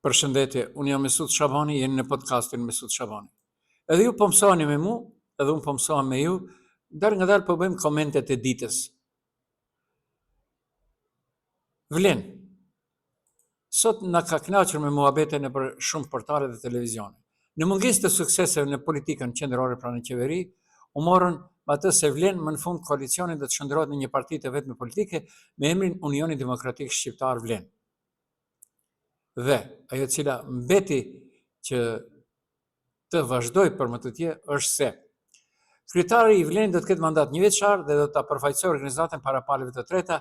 Përshëndetje, unë jam Mesut Shabani, jeni në podcastin Mesut Shabani. Edhe ju po mësoni me mu, edhe unë po mësohem me ju, darë nga darë po bëjmë komentet e ditës. Vlen, sot na ka knaqër me muhabete në për shumë portale dhe televizione. Në mungesë të sukseseve në politikën qendrore pra në qeveri, u morën me atë se vlen më në fund koalicionin do të shndrohet në një parti të vetme politike me emrin Unioni Demokratik Shqiptar Vlen. Dhe ajo cila mbeti që të vazhdoj për më të tje është se kryetari i Vlenit do të ketë mandat 1 vjeçar dhe do ta përfaqësojë organizatën para palëve të treta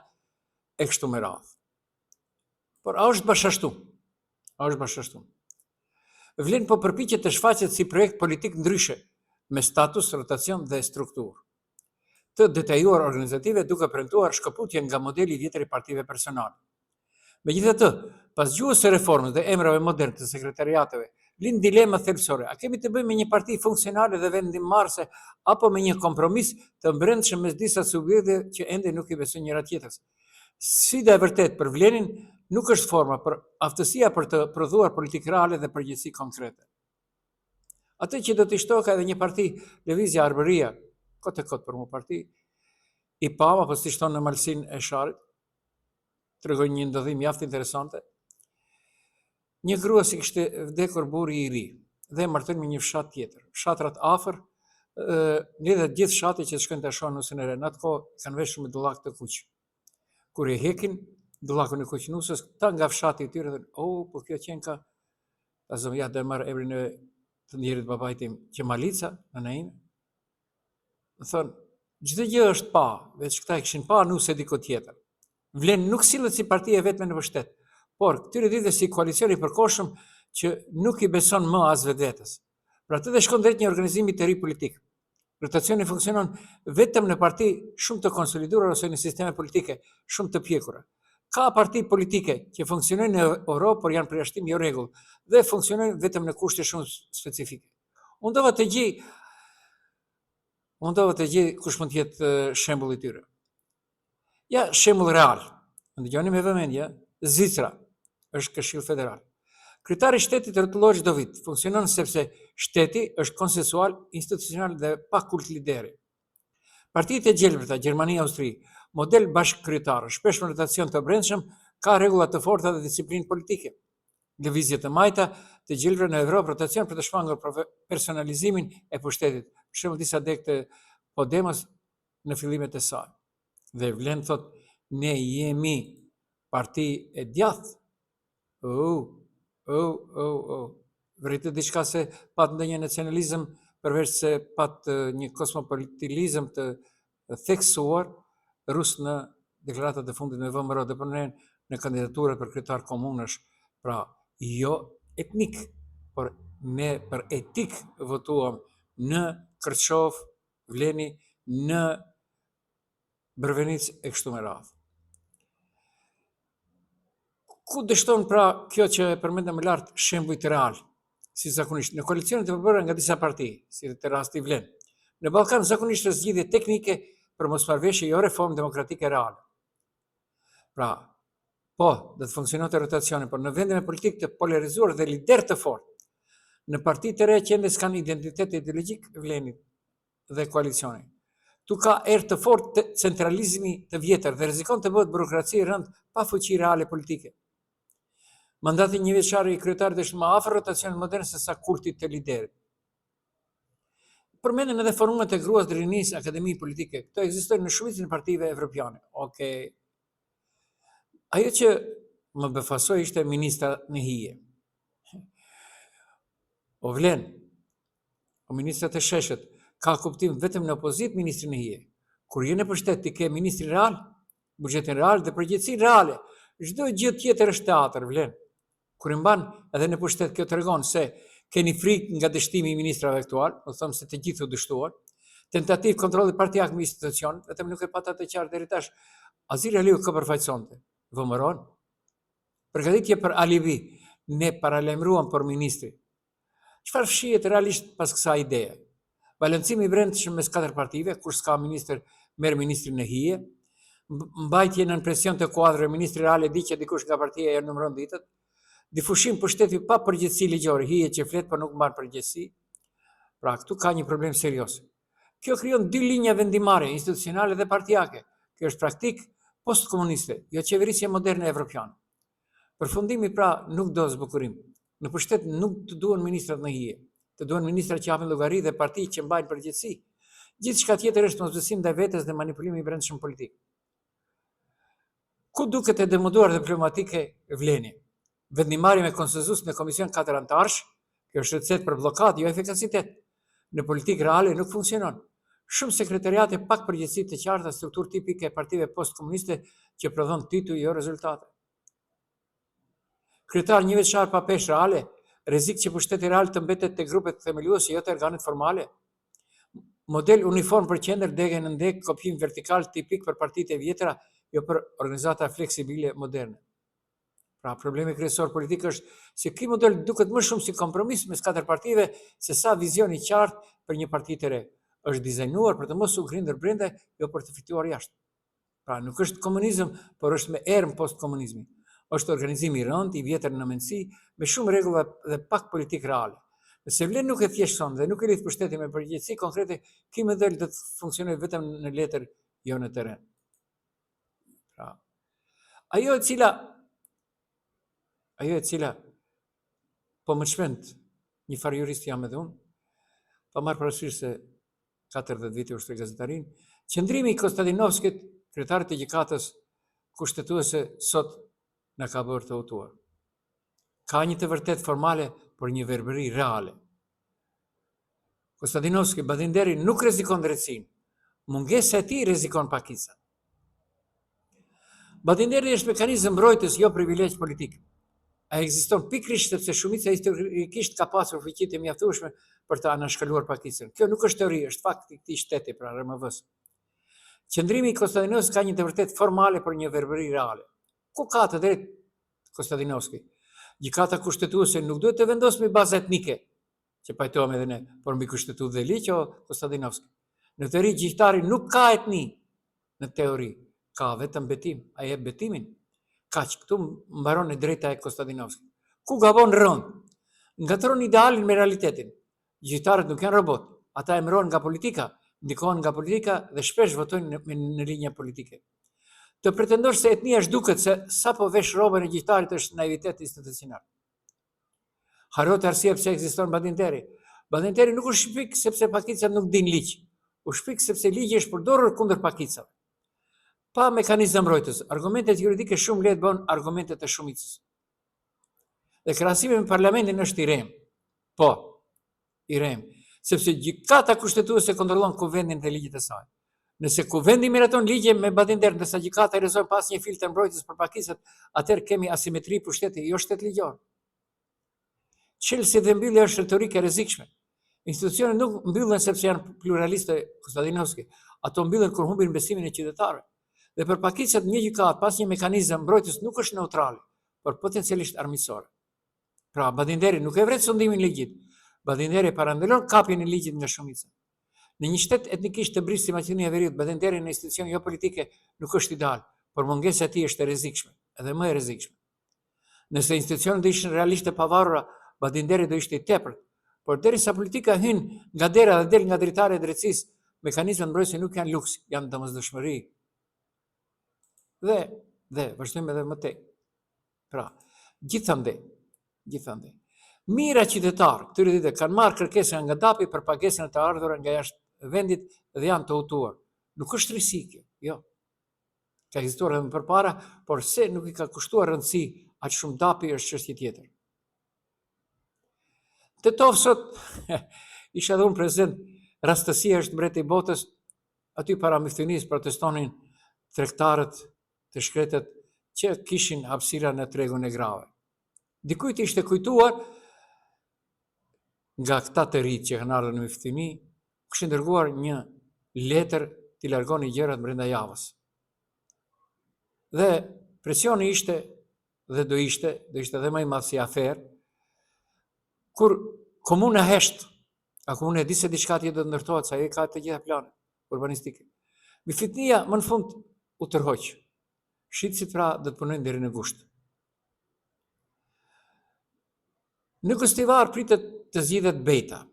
e kështu me radhë. Por a është bashkështu? A është bashkështu? Vlen po përpiqet të shfaqet si projekt politik ndryshe, me status, rotacion dhe strukturë të detajuar organizative duke premtuar shkëputje nga modeli i vjetër i partive personale. Megjithatë, pas gjuhës së reformës dhe emrave modern të sekretariateve, lind dilema thelbësore. A kemi të bëjmë me një parti funksionale dhe vendimmarrëse apo me një kompromis të brendshëm mes disa subjekte që ende nuk i besojnë njëra tjetrës? Sfida e vërtet për Vlenin nuk është forma, por aftësia për të prodhuar politikë reale dhe përgjegjësi konkrete. Atë që do të shtoka edhe një parti Lëvizja Arbëria, kot e kot për mu parti, i pam apo si shton në malsin e Sharit, tregoj një ndodhim mjaft interesante. Një grua si kishte vdekur burri i ri dhe martën me një fshat tjetër. Fshatrat afër, lidhet gjithë fshati që shkojnë të shohin nusën e re. Në atë kohë kanë veshur me dullak të kuq. Kur e hekin dullakun e kuq nusës, ta nga fshati i tyre dhe po kjo qenka, ta zëmja dhe marrë emrin e të njerit babait tim, Qemalica, nëna ime. Më thonë, çdo gjë është pa, veç këta e kishin pa nusë diko tjetër. Vlen nuk sillet si partia e vetme në vështet, por këtyre ditëve si koalicioni i përkohshëm që nuk i beson më as vetvetes. Pra atë dhe shkon drejt një organizimi të ri politik. Rotacioni funksionon vetëm në parti shumë të konsoliduara ose në sisteme politike shumë të pjekura. Ka parti politike që funksionojnë në Europë, por janë përjashtim jo rregull dhe funksionojnë vetëm në kushte shumë specifike. Unë dova të gjej kush mund të jetë shembulli i tyre. Ja, shembull real. Ndëgjoni me vëmendje, Zvicra është Këshill Federal. Kryetari i shtetit rrotullohet çdo vit. Funksionon sepse shteti është konsensual, institucional dhe pa kult lideri. Partitë e gjelbërta, Gjermani, Austri, model bashkëkryetar, shpesh në rotacion të brendshëm, ka rregulla të forta dhe disiplinë politike. Lëvizje të majta të gjelbra në Evropë, rotacion për të shmangur personalizimin e pushtetit. Për shembull disa dek të Podemos në fillimet e saj. Dhe Vlen thot, ne jemi parti e djathtë. Vërtet diçka se pat ndonjë nacionalizëm përveç se pat një kosmopolitizëm të theksuar rus në deklaratat e fundit me VMRO dhe përnen në kandidaturat për kryetar komunësh, pra jo etnik, por ne për etik votuam në Kërçov, Vleni, në Brvenic e kështu me radhë. Ku dështon pra kjo që përmendëm më lart shembujt real, si zakonisht në koalicionet e përbërura nga disa parti, si të rasti Vlen. Në Ballkan zakonisht është zgjidhje teknike për mosmarrëveshje, jo reformë demokratike reale. Pra, po, do të funksiononte rotacioni, por në vendin e politikë të polarizuar dhe lider të fortë, në parti të reja që ende s'kan identitet ideologjik Vlenit dhe koalicioni. Tu ka erë të fortë të centralizmi të vjetër dhe rrezikon të bëhet burokraci e rënd pa fuqi reale politike. Mandati 1 vjeçar i kryetarit është më afër rotacionit modern se sa kultit të liderit. Përmenden edhe forumet e gruas të rinisë akademi politike. Këto ekzistojnë në shumicën e partive evropiane. Okej. Ajo që më befasoi ishte ministra në hije. O Vlen, o ministrat e sheshët, ka kuptim vetëm në opozit ministri në hije. Kur je në pushtet ti ke ministri real, buxhetin real dhe përgjegjësi reale. Çdo gjë tjetër është teatër, Vlen. Kur i mban edhe në pushtet kjo tregon se keni frikë nga dështimi i ministrave aktual, do them se të gjithë u dështuan. Tentativë kontrolli partijak me institucionet, vetëm nuk e pata të qartë deri tash. Azir Aliu ka përfaqësonte VMRO-n. Përgatitje për alibi, ne paralajmëruam për ministri. Çfarë fshihet realisht pas kësaj ideje? Balancimi i brendshëm mes 4 partive, kur s'ka ministër, merr ministrin në hije, mbajtje në presion të kuadrëve, ministri reale di që dikush nga partia e numëron ditët, difushim pushteti pa përgjegjësi ligjore, hije që flet por nuk mban përgjegjësi. Pra, këtu ka një problem serios. Kjo krijon dy linja vendimare, institucionale dhe partijake. Kjo është praktik postkomuniste, jo qeverisje moderne evropiane. Përfundimi pra nuk do zbukurim. Në pushtet nuk të duhen ministrat në hije, të duhen ministrat që japin llogari dhe parti që mbajnë përgjegjësi. Gjithçka tjetër është mosbesim ndaj vetes dhe manipulimi i brendshëm politik. Ku duket e demoduar dhe problematike vleni? Vendimarrja me konsenzus në komision 4 antarësh, kjo është recetë për bllokatë, jo efikasitet. Në politikë reale nuk funksionon. Shumë sekretariate pak përgjegjësi të qarta, strukturë tipike e partive postkomuniste që prodhon titull jo rezultate. Kryetar një veçar pa peshë reale, rrezik që pushteti real të mbetet te grupet themeluese jo te organet formale. Model uniform për qendër dege në ndek, kopjim vertikal tipik për partitë e vjetra, jo për organizata fleksibile moderne. Pra, problemi kryesor politik është se ky model duket më shumë si kompromis mes 4 partive se sa vizion i qartë për një parti të re. Është dizajnuar për të mos u grindër brenda, jo për të fituar jashtë. Pra, nuk është komunizëm, por është me erën postkomunizmi. Është organizim i rënd, i vjetër në mendësi, me shumë rregulla dhe pak politikë reale. Nëse vlen nuk e thjeshtëson dhe nuk e lidh pushtetin me përgjegjësi konkrete, ky model do të funksionojë vetëm në letër, jo në terren. Pra, ajo e cila po më çmend, një far jurist jam edhe unë, pa marrë parasysh se 40 vite ushtri gazetarin, qëndrimi i Konstantinovskit, kryetarit të gjykatës kushtetuese, sot na ka bërë të hutuar. Ka një të vërtet formale, por një verbëri reale. Konstantinovski, Badinderi nuk rrezikon drejtësinë, mungesa e tij rrezikon pakicën. Badinderi është mekanizëm mbrojtës, jo privilegj politik. Ai ekziston pikërisht sepse shumica historikisht ka pasur fuqi të mjaftueshme për të anashkaluar pakicën. Kjo nuk është teori, është fakt i këtij shteti, pra RMV-s. Qëndrimi i Konstantinovskit ka një të vërtet formale për një verbëri reale. Ku ka të drejtë Konstantinovski? Gjykata kushtetuese nuk duhet të vendosë mbi bazë etnike, që pajtohem edhe ne, por mbi kushtetues dhe ligj o Konstantinovski. Në teori gjyqtari nuk ka etni, në teori ka vetëm betim, ai jep betimin. Kaq, këtu mbaron e drejta e Konstantinovskit. Ku gabon rënd? Ngatron idealin me realitetin. Gjyqtarët nuk janë robot, ata emërohen nga politika, ndikohen nga politika dhe shpesh votojnë në linja politike. Të pretendosh se etnia është duket se sa po vesh rrobën e gjyqtarit është naivitet institucional. Harrot arsye pse ekziston Badinderi. Badinderi nuk u shpik sepse pakicat nuk din ligj. U shpik sepse ligji është përdorur kundër pakicave. Pa mekanizëm mbrojtës, argumentet juridike shumë lehtë bën argumentet e shumicës. Dhe krahasimi me parlamentin është i rem. Po, i rem, sepse gjykata kushtetuese kontrollon kuvendin dhe ligjet e saj. Nëse kuvendi miraton ligje me Badinder, ndërsa gjykata i rezon pas një filtër mbrojtës për pakicat, atëherë kemi asimetri pushteti, jo shtet ligjor. Çelësi dhe mbyllja është retorike e rrezikshme. Institucionet nuk mbyllen sepse janë pluraliste, Konstantinovski. Ato mbyllen kur humbin besimin e qytetarëve. Dhe për pakicat një gjykatë pas një mekanizëm mbrojtës nuk është neutrale, por potencialisht armiqësore. Pra, Badinderi nuk e vret sundimin e ligjit. Badinderi parandalon kapjen e ligjit nga shumica. Në një shtet etnikisht të brisë si Maqedonia e Veriut, Badinderi në institucion jo politike nuk është ideal, por mungesa e tij është e rrezikshme, edhe më e rrezikshme. Nëse institucionet do ishin realisht të pavarura, Badinderi do ishte i tepërt, por derisa politika hyn nga dera dhe del nga dritare e drejtësisë, mekanizmat mbrojtëse nuk janë luks, janë domosdoshmëri. Dhe vazhdojmë edhe më tej. Pra, gjithandej, mira qytetarë këtyre ditëve kanë marrë kërkesën nga DAP-i për pagesën e të ardhurën nga jashtë vendit dhe janë të hutuar. Nuk është risi kjo, jo. Ka ekzistuar edhe më përpara, por se nuk i ka kushtuar rëndësi aq shumë DAP-i është çështje tjetër. Tetov sot isha dhe unë prezent, rastësia është mbreti i botës, aty para Miftinis protestonin tregtarët të shkretët që kishin hapësira në tregun e grave. Dikujt ishte kujtuar nga këta të rinj që kanë ardhur në Miftini, kishin dërguar një letër t'i largoni gjërat brenda javës. Dhe presioni ishte dhe do ishte edhe më i madh si aferë, kur komuna hesht, a komuna e di se diçka tjetër do të ndërtohet, sa ai ka të gjitha planet urbanistike. Miftinia më në fund u tërhoq. Shitësit pra do të punojnë deri në gusht. Në Kustivar pritet të zgjidhet Beta.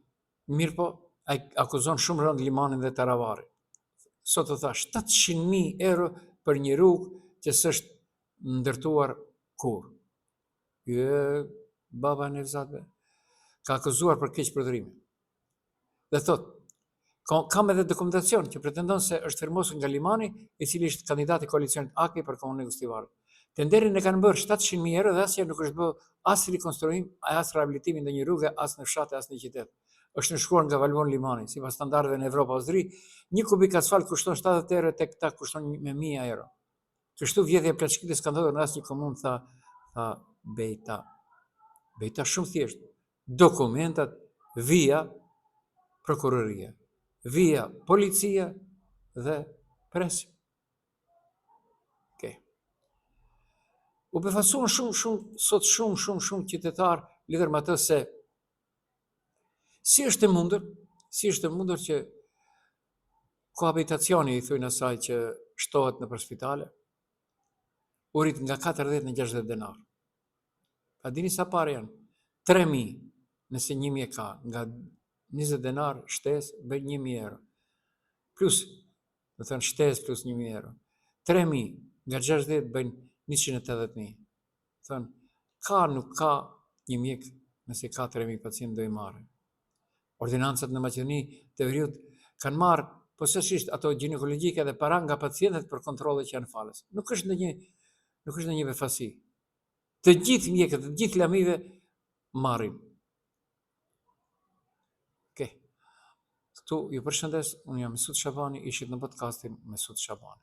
Mirë po, ai akuzon shumë rënd Limanin dhe Taravarin. Sot të tha 700.000 euro për një rrugë që s'është ndërtuar kur. Baba Nevzatve ka akuzuar për keq përdorime. Dhe thot, kam edhe dokumentacion që pretendon se është firmosur nga Limani, i cili është kandidat i koalicionit AKI për komunën e Kustivarit. Tenderin e kanë bërë 700.000 euro dhe asnjëherë nuk është bërë as rikonstruim, as rehabilitimi në një rrugë, as në fshat, as në qytet. Është nënshkruar nga Valvon Limani, sipas standardeve në Evropë ose një kubik asfalt kushton 70 euro, tek ta kushton me 1000 euro. Kështu vjedhja plaçkitës ka ndodhur në asnjë komunë, tha Beta. Beta shumë thjesht. Dokumentat via prokuroria, via policia dhe presë. U befasuan shumë qytetar lidhur me atë se si është e mundur që kohabitacioni, i thujnë asaj, që shtohet nëpër spitale, u rrit nga 40 në 60 denar. A dini sa parë janë? 3.000 nëse 1.000 ka, nga 20 denar shtesë bën 1.000 euro. Plus, do të thënë shtesë plus 1.000 euro. 3.000 nga 60 bën 180.000. Thënë, nuk ka një mjek nëse ka 3.000 pacient do i marrë. Ordinancat në Maqedoni të Veriut kanë marrë posaçërisht ato ginekologjike dhe para nga pacientët për kontrolle që janë falës. Nuk është ndonjë befasi. Të gjithë mjekët, të gjithë lamive marrin. Këtu ju përshëndes, unë jam Mesut Shabani, ishit në podcastin Mesut Shabani.